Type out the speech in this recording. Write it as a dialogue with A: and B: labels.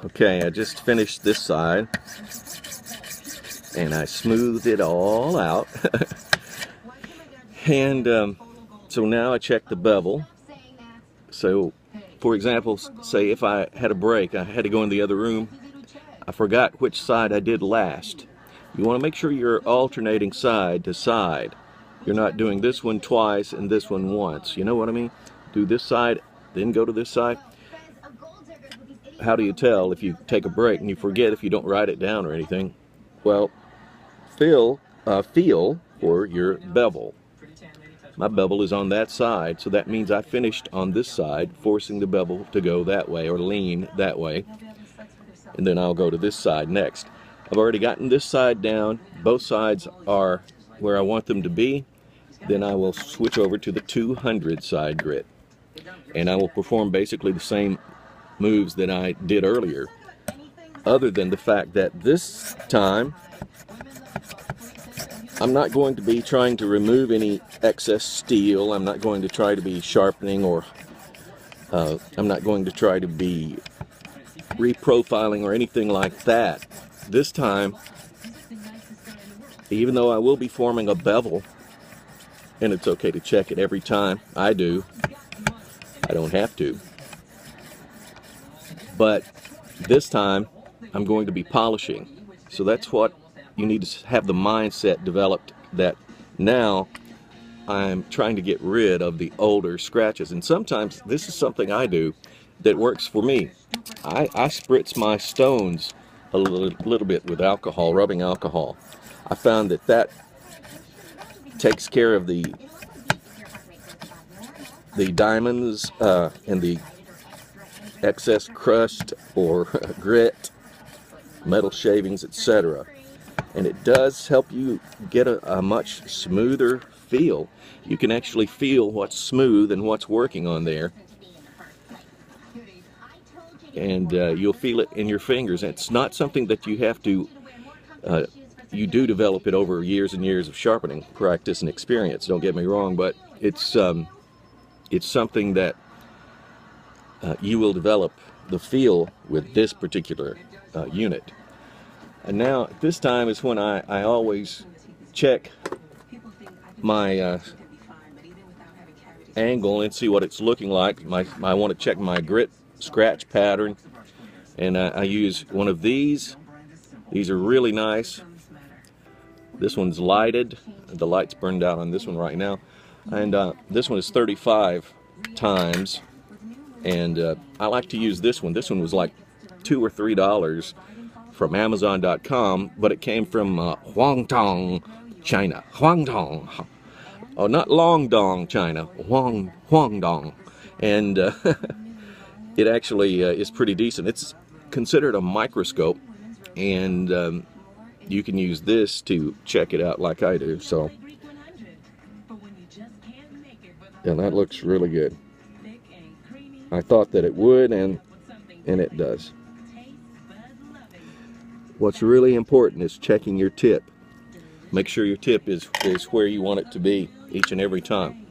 A: Okay, I just finished this side and I smoothed it all out. And so now I check the bevel. So, for example, say if I had a break, I had to go in the other room, I forgot which side I did last. You want to make sure you're alternating side to side. You're not doing this one twice and this one once. You know what I mean? Do this side, then go to this side. How do you tell if you take a break and you forget if you don't write it down or anything? Well, feel for your bevel. My bevel is on that side, so that means I finished on this side, forcing the bevel to go that way or lean that way. And then I'll go to this side next. I've already gotten this side down. Both sides are where I want them to be. Then I will switch over to the 200 side grit. And I will perform basically the same moves that I did earlier, other than the fact that this time I'm not going to be trying to remove any excess steel. I'm not going to try to be sharpening, or I'm not going to try to be reprofiling or anything like that. This time, even though I will be forming a bevel, and it's okay to check it every time, I do. I don't have to. But this time, I'm going to be polishing. So that's what you need to have the mindset developed, that now I'm trying to get rid of the older scratches. And sometimes this is something I do that works for me. I spritz my stones a little bit with alcohol, rubbing alcohol. I found that takes care of the diamonds and the excess crust or grit, metal shavings, etc. And it does help you get a much smoother feel. You can actually feel what's smooth and what's working on there. And you'll feel it in your fingers. It's not something that you have to, you do develop it over years and years of sharpening practice and experience, don't get me wrong, but it's something that you will develop the feel with this particular unit. And now this time is when I always check my angle and see what it's looking like. I want to check my grit scratch pattern, and I use one of these. These are really nice. This one's lighted. The light's burned out on this one right now. And this one is 35 times. And I like to use this one. This one was like $2 or $3 from Amazon.com, but it came from Guangdong, China. Guangdong. Oh, not Longdong, China. Guangdong. And it actually is pretty decent. It's considered a microscope, and you can use this to check it out like I do. So, and that looks really good. I thought that it would, and it does. What's really important is checking your tip. Make sure your tip is where you want it to be each and every time.